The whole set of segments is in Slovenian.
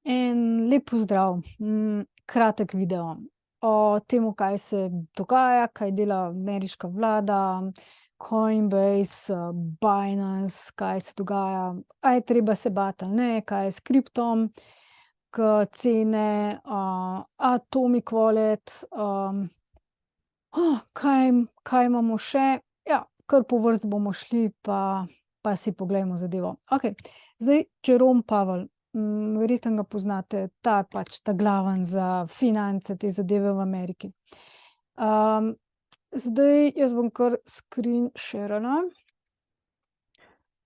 En lep pozdrav, kratek video o tem, kaj se dogaja, kaj dela ameriška vlada, Coinbase, Binance, kaj se dogaja, a je treba se bati ali ne, kaj je s kriptom, ke cene, Atomic Wallet, kaj imamo še? Ja, kar po vrsti bomo šli, pa si poglejmo zadevo. Okej, zdaj Jerome Powell, verjetno ga poznate, ta pač ta glaven za finance, te zadeve v Ameriki. Zdaj jaz bom kar screen sharala,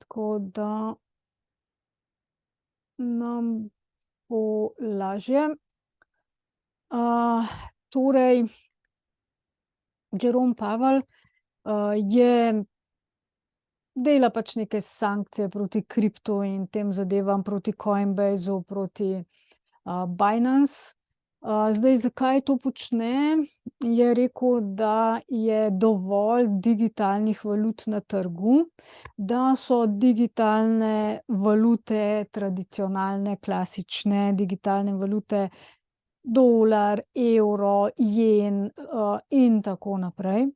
tako da nam bo lažje. Torej Jerome Powell, dela pač neke sankcije proti kriptu in tem zadevam, proti Coinbasu, proti, Binance. Zdaj, zakaj to počne? Je rekel, da je dovolj digitalnih valut na trgu, da so digitalne valute, tradicionalne, klasične digitalne valute, dolar, evro, jen, in tako naprej.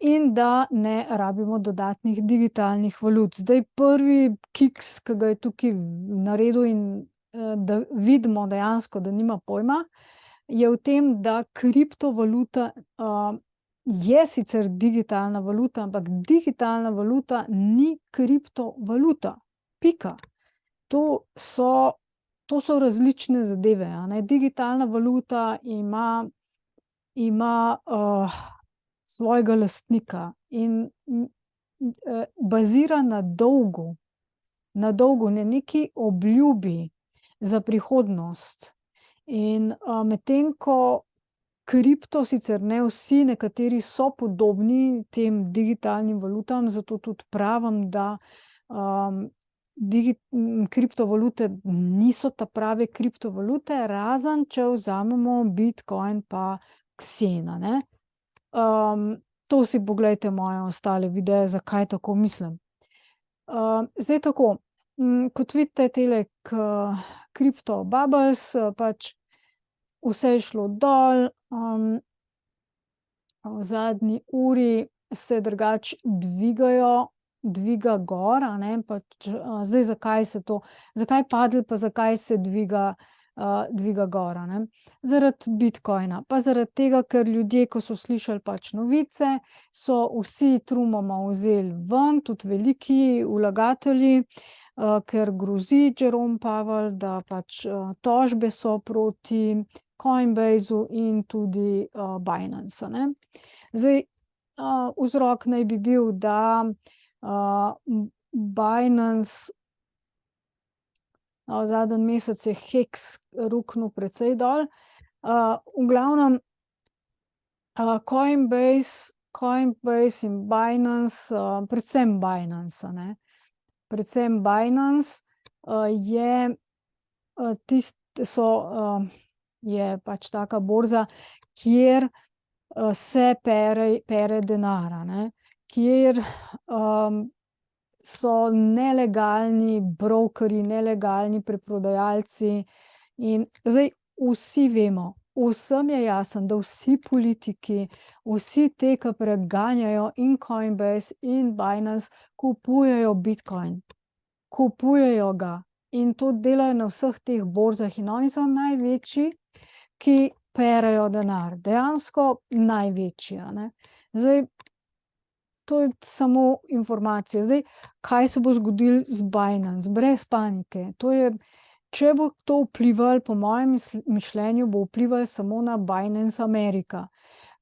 In da ne rabimo dodatnih digitalnih valut. Zdaj, prvi kiks, ke ga je tukaj naredil in, da vidimo dejansko, da nima pojma, je v tem, da kriptovaluta, je sicer digitalna valuta, ampak digitalna valuta ni kriptovaluta. Pika. To so različne zadeve, a ne. Digitalna valuta ima, svojega lastnika in, bazira na dolgu. Na dolgu, na neki obljubi za prihodnost. In, medtem ko kripto sicer ne vsi, nekateri so podobni tem digitalnim valutam, zato tudi pravim, da, kriptovalute niso ta prave kriptovalute, razen če vzamemo bitcoin pa Xen, a ne. To si poglejte moje ostale videe, zakaj tako mislim. Zdaj tako, kot vidite, tele crypto bubbles, pač vse je šlo dol, v zadnji uri se drugače dviga gor, a ne, pač, zdaj zakaj se to, zakaj padlo pa zakaj se dviga gor, a ne. Zaradi bitcoina, pa zaradi tega, ker ljudje, ko so slišali pač novice, so vsi trumoma vzeli ven, tudi veliki vlagatelji, ker grozi Jerome Powell, da pač, tožbe so proti Coinbasu in tudi, Binance, a ne. Zdaj, vzrok naj bi bil, da, Binance, zadnji mesec je HEX ruknil precej dol. V glavnem, Coinbase in Binance, predvsem Binance, a ne. Predvsem Binance, je, je pač taka borza, kjer, se pere denar, a ne. Kjer, so nelegalni brokerji, nelegalni preprodajalci in zdaj vsi vemo, vsem je jasno, da vsi politiki, vsi ti, ke preganjajo in Coinbase in Binance, kupujejo bitcoin. Kupujejo ga. In to delajo na vseh teh borzah in oni so največji, ki perejo denar. Dejansko največji, a ne. Zdaj, to je samo informacija. Zdaj, kaj se bo zgodilo z Binance? Brez panike. To je, če bo to vplivalo, po mojem mišljenju, bo vplivalo samo na Binance America.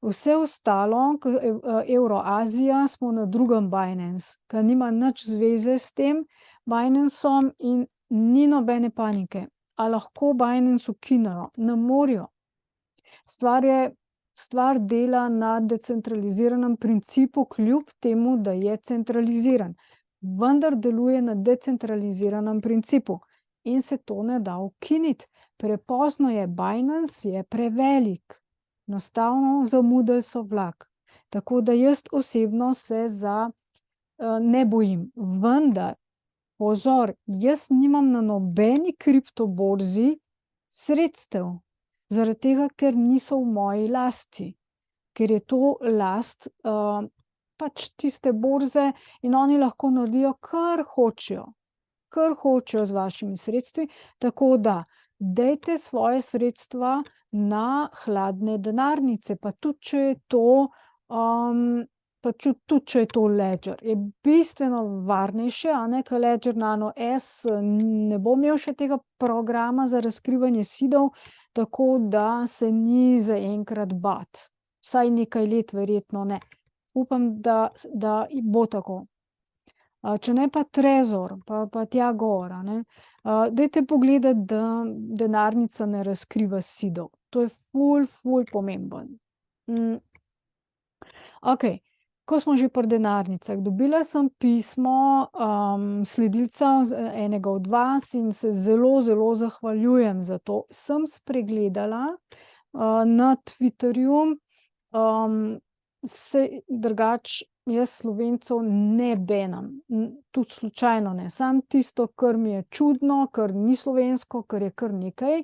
Vse ostalo, Evroazija, smo na drugem Binance, ke nima nič zveze s tem Binanceom in ni nobene panike. A lahko Binance ukinejo? Ne morejo. Stvar dela na decentraliziranem principu, kljub temu, da je centraliziran. Vendar deluje na decentraliziranem principu. In se to ne da ukiniti. Prepozno je, Binance je prevelik. Enostavno zamudili so vlak. Tako da jaz osebno se ne bojim. Vendar pozor, jaz nimam na nobeni kriptoborzi sredstev, zaradi tega, ker niso v moji lasti, ker je to last pač tiste borze in oni lahko naredijo, kar hočejo z vašimi sredstvi, tako da dajte svoje sredstva na hladne denarnice, pa tudi, če je to Ledger, je bistveno varnejše, a ne, ker Ledger Nano S ne bo imel še tega programa za razkrivanje sidov, tako da se ni zaenkrat bati. Vsaj nekaj let verjetno ne. Upam, da bo tako. Če ne pa Trezor, pa tja gor, a ne. Dajte pogledati, da denarnica ne razkriva sidov. To je ful pomemben. Okej. Ko smo že pri denarnicah, dobila sem pismo sledilca enega od vas in se zelo zahvaljujem za to. Sem spregledala na Twitterju, drugače jaz Slovencev ne benam, tudi slučajno ne, samo tisto, kar mi je čudno, kar ni slovensko, kar je kar nekaj,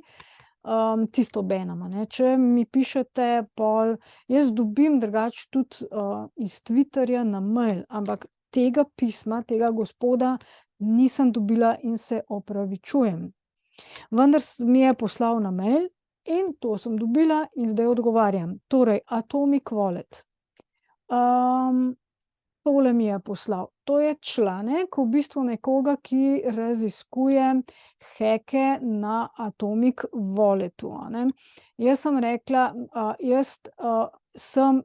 tisto benem, a ne. Če mi pišete pol, jaz dobim drugače tudi iz Twitterja na mail, ampak tega pisma, tega gospoda nisem dobila in se opravičujem. Vendar mi je poslal na mail in to sem dobila in zdaj odgovarjam. Torej, Atomic Wallet. Tole mi je poslal. To je članek v bistvu nekoga, ki raziskuje heke na Atomic Walletu, a ne. Jaz sem rekla, jaz sem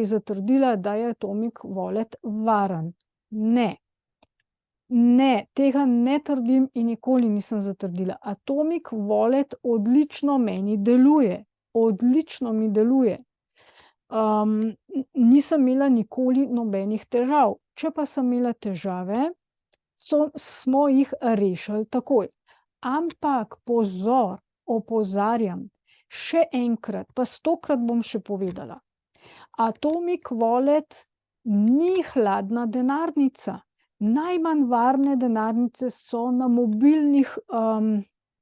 zatrdila, da je Atomic Wallet varen. Ne. Ne, tega ne trdim in nikoli nisem zatrdila. Atomic Wallet odlično meni deluje. Odlično mi deluje. Nisem imela nikoli nobenih težav. Če pa sem imela težave, smo jih rešili takoj. Ampak pozor, opozarjam, še enkrat, pa 100-krat bom še povedala. Atomic Wallet ni hladna denarnica. Najmanj varne denarnice so na mobilnih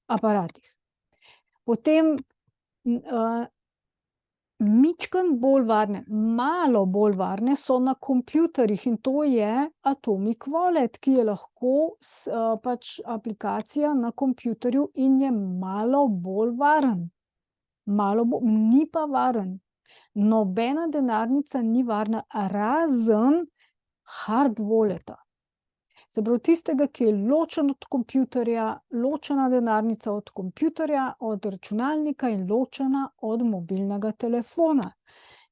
aparatih. Potem mičkeno bolj varne, malo bolj varne so na kompjuterjih in to je Atomic Wallet, ki je lahko pač aplikacija na kompjuterju in je malo bolj varen. Ni pa varen. Nobena denarnica ni varna, razen hard walleta. Se pravi, tistega, ki je ločen od kompjuterja, ločena denarnica od kompjuterja, od računalnika in ločena od mobilnega telefona.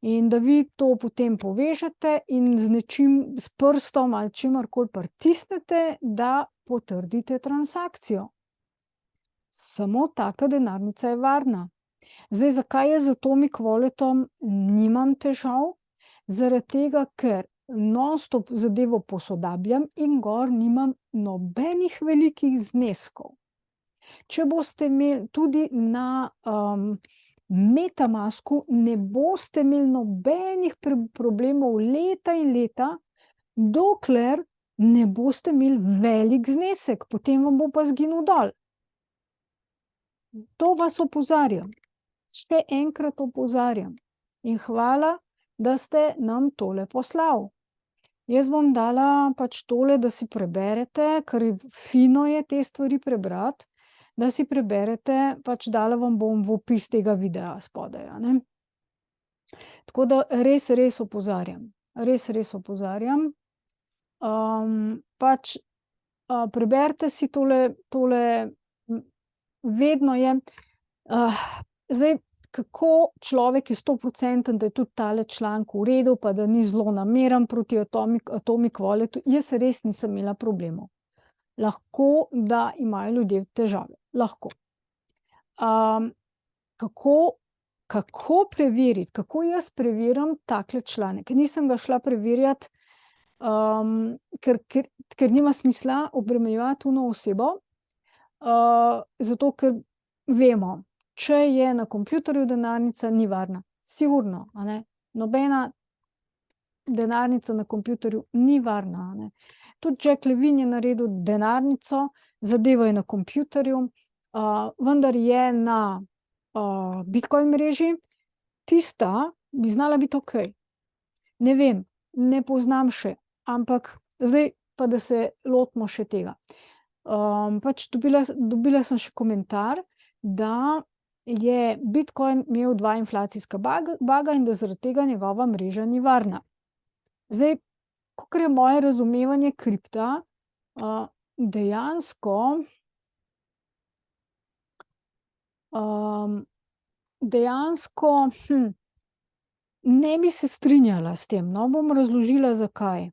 In da vi to potem povežete in z nečim, s prstom ali čimerkoli pritisnete, da potrdite transakcijo. Samo taka denarnica je varna. Zdaj, zakaj jaz z Atomic Walletom nimam težav? Zaradi tega, ker non-stop zadevo posodabljam in gor nimam nobenih velikih zneskov. Če boste imeli tudi na MetaMasku, ne boste imeli nobenih problemov leta in leta, dokler ne boste imeli velik znesek, potem vam bo pa zginil dol. To vas opozarjam. Še enkrat opozarjam. In hvala, da ste nam tole poslal. Jaz bom dala pač tole, da si preberete, ker fino je te stvari prebrati, da si preberete, pač dala vam bom v opis tega videa spodaj, a ne. Tako da res opozarjam. Res opozarjam. Pač preberite si tole, vedno je, zdaj, kako človek je 100%, da je tudi tale članek v redu, pa da ni zlonameren proti Atomic Walletu, jaz res nisem imela problemov. Lahko, da imajo ljudje težave. Lahko. Kako preveriti, kako jaz preverjam takle članek? Nisem ga šla preverjati, ker nima smisla obremenjevati ono osebo, zato ker vemo, če je na kompjuterju denarnica, ni varna. Sigurno, a ne. Nobena denarnica na kompjuterju ni varna, ne. Tudi Jack Levine je naredil denarnico, zadeva je na kompjuterju, vendar je na, Bitcoin mreži, tista bi znala biti okej. Ne vem, ne poznam še, ampak zdaj pa, da se lotimo še tega. Pač dobila sem še komentar, da je Bitcoin imel 2 inflacijska baga in da zaradi tega njegova mreža ni varna. Zdaj, kakor je moje razumevanje kripta, dejansko, ne bi se strinjala s tem, no, bom razložila, zakaj.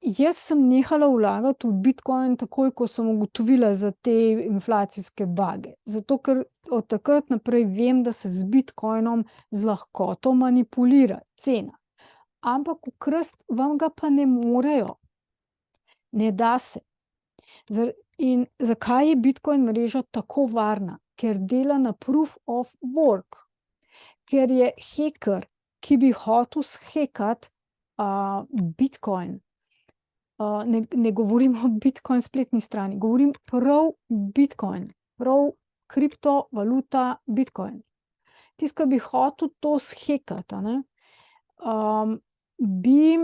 Jaz sem nehala vlagati v Bitcoin takoj, ko sem ugotovila za te inflacijske bage, zato ker od takrat naprej vem, da se z Bitcoinom z lahkoto manipulira cena, ampak ukrast vam ga pa ne morejo. Ne da se. In zakaj je Bitcoin mreža tako varna? Ker dela na proof of work. Ker je heker, ki bi hotel shekati, Bitcoin, ne govorim o Bitcoin spletni strani, govorim prav Bitcoin, prav kriptovaluta Bitcoin. Tisti, ki bi hotel to shekati, a ne, bi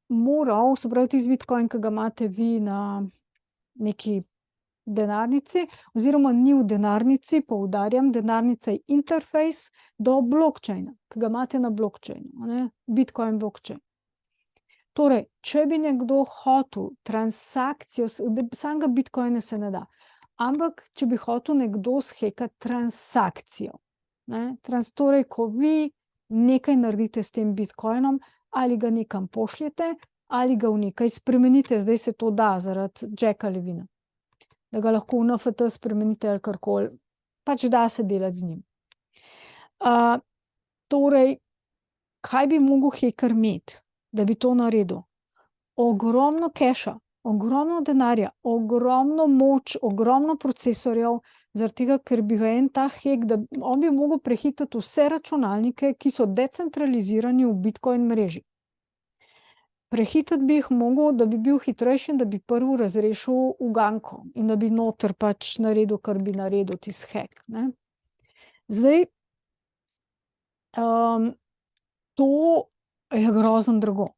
moral, se pravi tisti Bitcoin, ki ga imate vi na neki denarnici, oziroma ni v denarnici, poudarjam, denarnica je interfejs do blockchaina, ki ga imate na blockchainu, a ne, Bitcoin blockchain. Torej, če bi nekdo hotel transakcijo, samega Bitcoina se ne da, ampak če bi hotel nekdo shekati transakcijo, ne, torej, ko vi nekaj naredite s tem Bitcoinom, ali ga nekam pošljete, ali ga v nekaj spremenite, zdaj se to da zaradi Jacka Levina, da ga lahko v NFT spremenite ali karkoli, pač da se delati z njim. Torej, kaj bi mogel heker imeti, da bi to naredil? Ogromno keša, ogromno denarja, ogromno moč, ogromno procesorjev, zaradi tega, ker bi ga en ta hek, da on bi mogel prehitati vse računalnike, ki so decentralizirani v Bitcoin mreži. Prehitati bi jih mogel, da bi bil hitrejši in da bi prvo razrešil uganko in da bi noter pač naredil, kar bi naredil tisti hek, ne. Zdaj, to je grozno drago.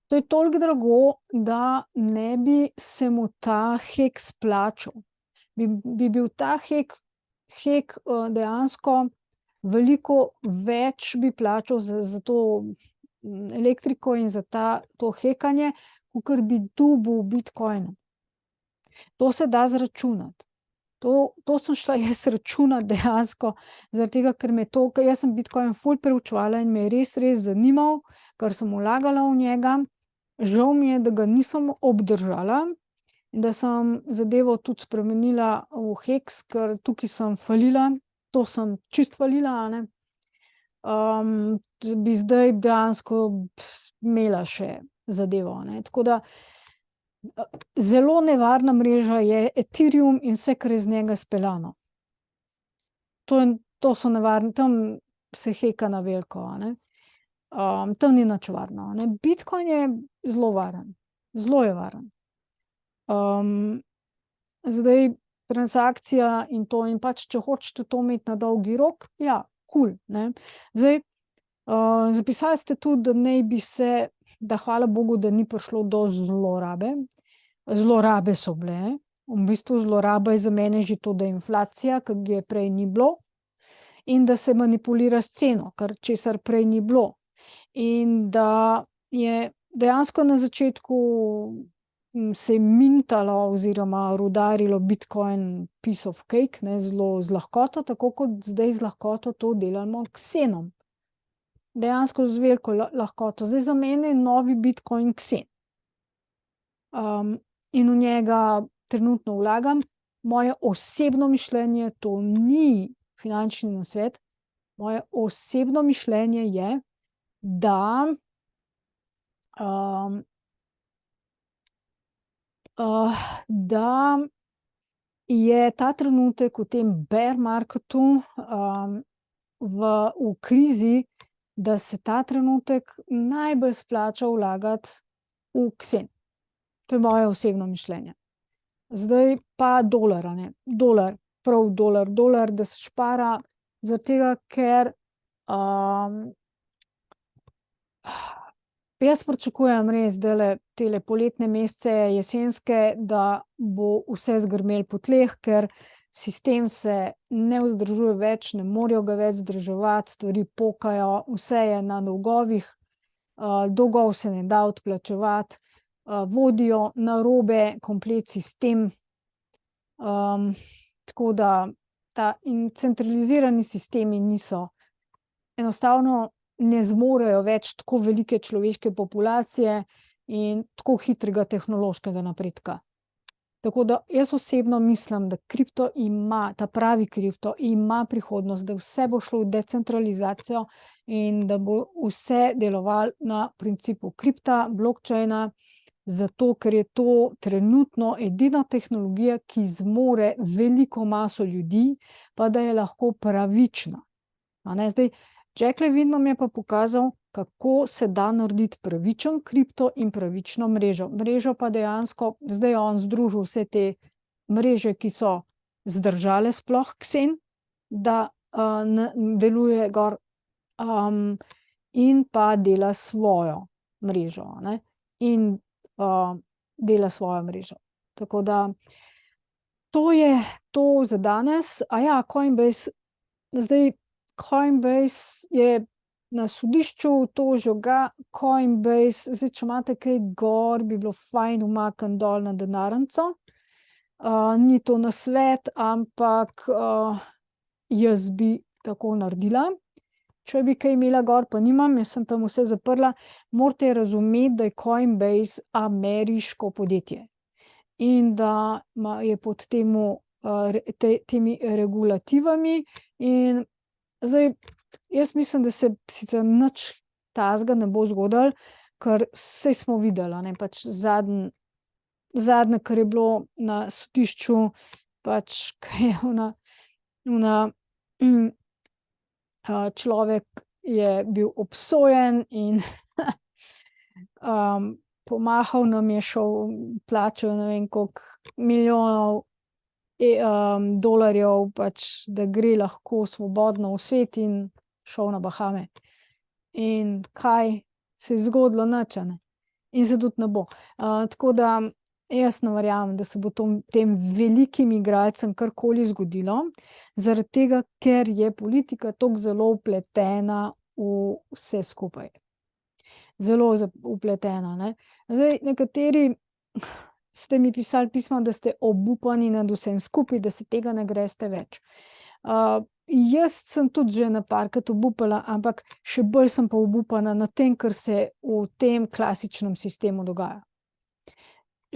To je toliko drago, da ne bi se mu ta hek splačal. Bi bil ta hek dejansko veliko več bi plačal za to elektriko in za to hekanje, kakor bi dobil v Bitcoinu. To se da izračunati. To sem šla jaz računati dejansko, zaradi tega, ker jaz sem Bitcoin ful preučevala in me je res, res zanimal, ker sem vlagala v njega. Žal mi je, da ga nisem obdržala in da sem zadevo tudi spremenila v heks, ker tukaj sem falila, to sem čisto falila, a ne. Bi zdaj dejansko imela še zadevo, a ne, tako da zelo nevarna mreža je Ethereum in vse, kar je iz njega speljano. To so nevarni, tam se heka na veliko, a ne. Tam ni nič varno, a ne. Bitcoin je zelo varen, zelo je varen. Zdaj transakcija in to in pač, če hočete to imeti na dolgi rok, ja, kul, ne. Zdaj, zapisali ste tudi, da naj bi se, da hvala bogu, da ni prišlo do zlorabe. Zlorabe so bile, v bistvu zloraba je za mene že to, da je inflacija, ki je prej ni bilo, in da se manipulira s ceno, česar prej ni bilo. In da je dejansko na začetku se je mintalo oziroma rudarilo Bitcoin piece of cake, ne, zelo z lahkoto, tako kot zdaj z lahkoto to delamo Xenom. Dejansko z veliko lahkoto. Zdaj za mene je novi Bitcoin Xen. In v njega trenutno vlagam. Moje osebno mišljenje, to ni finančni nasvet, moje osebno mišljenje je, da je ta trenutek v tem bear marketu, v krizi da se ta trenutek najbolj splača vlagati v Xen. To je moje osebno mišljenje. Zdaj pa dolar, a ne. Dolar, da se špara, zaradi tega, ker jaz pričakujem res zdajle tele poletne mesece, jesenske, da bo vse zgrmelo po tleh, ker sistem se ne vzdržuje več, ne morejo ga več vzdrževati, stvari pokajo, vse je na dolgovih, dolgov se ne da odplačevati, vodijo narobe komplet sistem. Tako da in centralizirani sistemi enostavno ne zmorejo več tako velike človeške populacije in tako hitrega tehnološkega napredka. Tako da jaz osebno mislim, da kripto ima, ta pravi kripto ima prihodnost, da vse bo šlo v decentralizacijo in da bo vse delovalo na principu kripta, blockchaina, zato ker je to trenutno edina tehnologija, ki zmore veliko maso ljudi, pa da je lahko pravična. Zdaj, Jack Levin nam je pa pokazal, kako se da narediti pravičen kripto in pravično mrežo. Mrežo pa dejansko, zdaj je on združil vse te mreže, ki so zdržale sploh Xen, da deluje gor, in pa dela svojo mrežo, ne. In dela svojo mrežo. Tako da to je to za danes. Coinbase, zdaj Coinbase je na sodišču tožil ga, Coinbase, zdaj, če imate kaj gor, bi bilo fajn umakniti dol na denarnico. Ni to nasvet, ampak jaz bi tako naredila. Če bi kaj imela gor, pa nimam, jaz sem tam vse zaprla, morate razumeti, da je Coinbase ameriško podjetje in da je pod temi regulativami in zdaj, jaz mislim, da se sicer nič takega ne bo zgodilo, ker saj smo videli, a ne, pač zadnje, kar je bilo na sodišču, pač, kaj je človek je bil obsojen in pomahal nam je, šel, plačal ne vem koliko milijonov dolarjev, pač, da gre lahko svobodno v svet in šel na Bahame. In kaj se je zgodilo? Nič, a ne. In se tudi ne bo. Tako da jaz ne verjamem, da se bo tem velikim igralcem karkoli zgodilo, zaradi tega, ker je politika tako zelo vpletena v vse skupaj. Zelo vpletena, ne. Zdaj, nekateri ste mi pisali pisma, da ste obupani nad vsem skupaj, da se tega ne greste več. Jaz sem tudi že parkrat obupala, ampak še bolj sem pa obupana nad tem, kar se v tem klasičnem sistemu dogaja.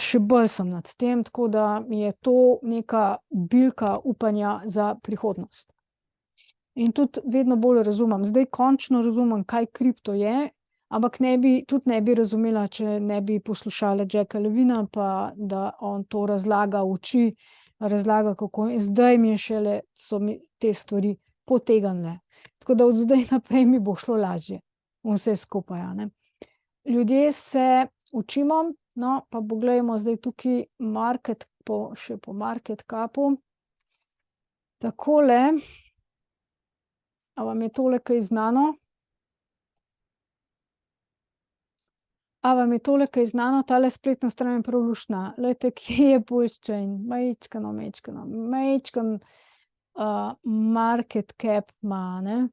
Še bolj sem nad tem, tako da mi je to neka bilka upanja za prihodnost. In tudi vedno bolj razumem, zdaj končno razumem, kaj kripto je, ampak tudi ne bi razumela, če ne bi poslušala Jacka Levina, pa da on to razlaga, uči, razlaga, kako, in zdaj mi je šele, so mi te stvari potegnile. Tako da od zdaj naprej mi bo šlo lažje vse skupaj, a ne. Ljudje se učimo, no, pa poglejmo zdaj tukaj še po market capu. Takole. A vam je tole kaj znano? Tale spletna stran je prav luštna. Glejte, kje je Pulse Chain? Majčkeno, market cap ima, ne.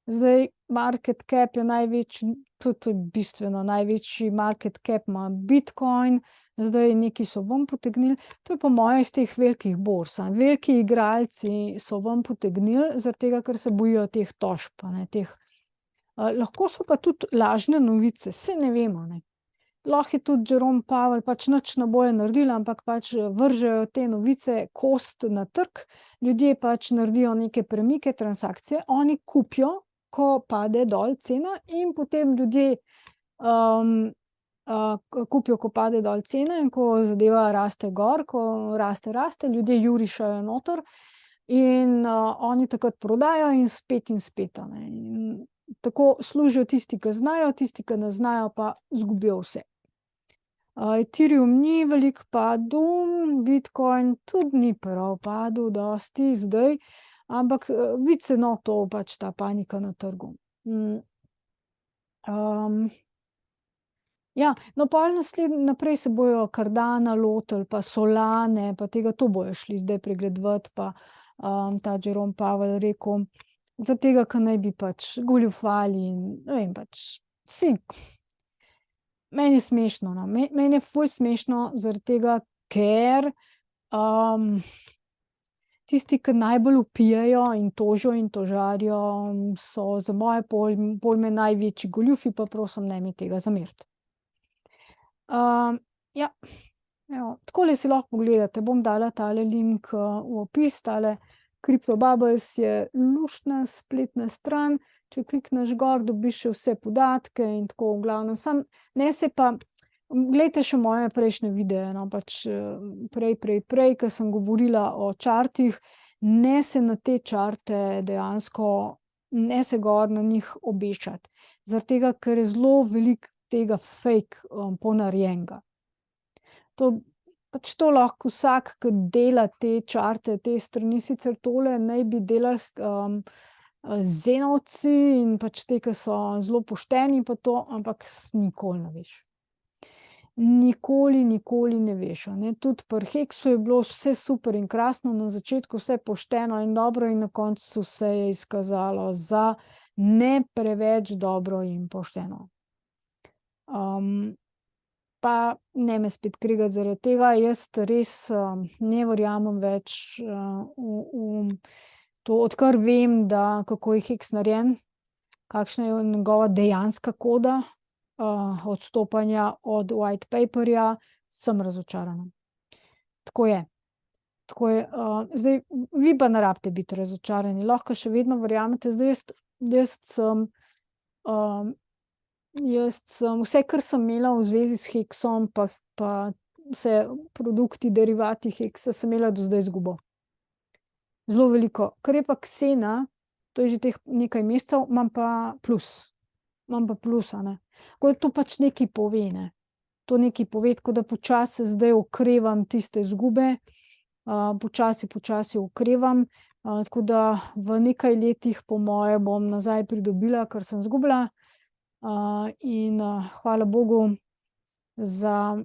Zdaj, market cap je največji, tudi bistveno največji market cap ima Bitcoin, zdaj neki so ven potegnili, to je po moje iz teh velikih borz, veliki igralci so ven potegnili, zaradi tega, ker se bojijo teh tožb, a ne, teh. Lahko so pa tudi lažne novice, saj ne vemo, ne. Lahko je tudi Jerome Powell, pač nič ne bojo naredili, ampak pač vržejo te novice kost na trg, ljudje pač naredijo neke premike, transakcije, oni kupijo, ko pade dol cena, in potem ljudje kupijo, ko pade dol cena, in ko zadeva raste gor, ko raste, ljudje jurišajo noter in oni takrat prodajo in spet, a ne. In tako služijo tisti, ki znajo, tisti, ki ne znajo, pa izgubijo vse. Ethereum ni veliko padel, Bitcoin tudi ni prav padel dosti zdaj, ampak vidi se, no, to pač ta panika na trgu. Ja, no, pol naprej se bojo Cardana lotili, pa Solane, pa tega, to bojo šli zdaj pregledovati, pa ta Jerome Powell rekel, zaradi tega, ker naj bi pač goljufali in ne vem, pač meni je smešno, no, meni je ful smešno zaradi tega, ker tisti, ki najbolj vpijejo in tožijo in tožarijo, so za moje pojme največji goljufi, pa prosim, ne mi tega zameriti. Ja, evo, takole si lahko pogledate, bom dala tale link v opis, tale CryptoBubbles je luštna spletna stran, če klikneš gor, dobiš še vse podatke in tako, v glavnem, ne se pa, glejte še moje prejšnje videe, no, pač prej, ke sem govorila o čartih, ne se na te čarte dejansko, ne se gor na njih obešati, zaradi tega, ker je zelo veliko tega fake ponarejenega. Pač to lahko vsak, ki dela te čarte, te strani, sicer tole naj bi delali Zenovci in pač ti, ki so zelo pošteni pa to, ampak nikoli ne veš. Nikoli ne veš, a ne, tudi pri Heksu je bilo vse super in krasno, na začetku vse pošteno in dobro in na koncu se je izkazalo za ne preveč dobro in pošteno. Pa ne me spet kregati zaradi tega, jaz res ne verjamem več v to, odkar vem, da kako je Heks narejen, kakšna je njegova dejanska koda odstopanja od white paperja, sem razočarana. Tako je. Zdaj, vi pa ne rabite biti razočarani, lahko še vedno verjamete, zdaj jaz sem vse, kar sem imela v zvezi s Heksom, pa vse produkti, derivati Heksa, sem imela do zdaj izgubo. Zelo veliko. Kar je pa Xena, to je že teh nekaj mesecev, imam pa plus. A ne. Tako da to pač nekaj pove, ne. To nekaj pove, tako da počasi zdaj okrevam tiste izgube, počasi okrevam, tako da v nekaj letih po moje bom nazaj pridobila, kar sem izgubila, in hvala bogu za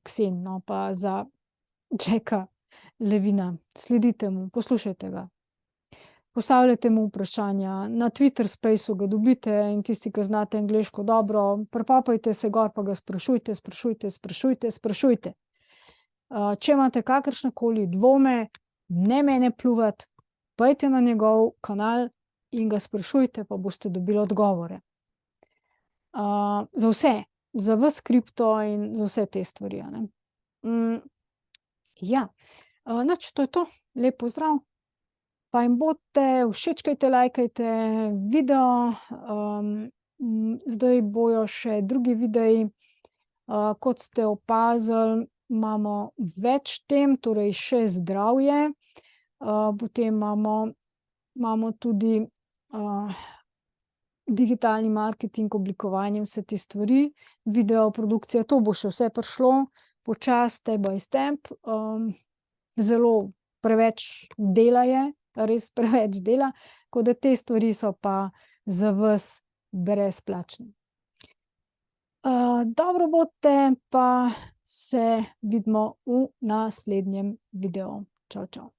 Xen, no, pa za Jacka Levina. Sledite mu, poslušajte ga. Postavljajte mu vprašanja, na Twitter spaceu ga dobite in tisti, ki znate angleško dobro, pripapajte se gor pa ga sprašujte. Če imate kakršnekoli dvome, ne mene pljuvati, pojdite na njegov kanal in ga sprašujte, pa boste dobili odgovore. Za vse, za ves kripto in za vse te stvari, a ne. Ja, nič, to je to, lep pozdrav. Fajn bodite, všečkajte, lajkajte video, zdaj bojo še drugi videi, kot ste opazili, imamo več tem, torej še zdravje, potem imamo tudi digitalni marketing, oblikovanje, vse te stvari, videoprodukcija, to bo še vse prišlo, počasi, step by step, zelo preveč dela je, res preveč dela, tako da te stvari so pa za vas brezplačne. Dobro bodite, pa se vidimo v naslednjem videu. Čau, čau.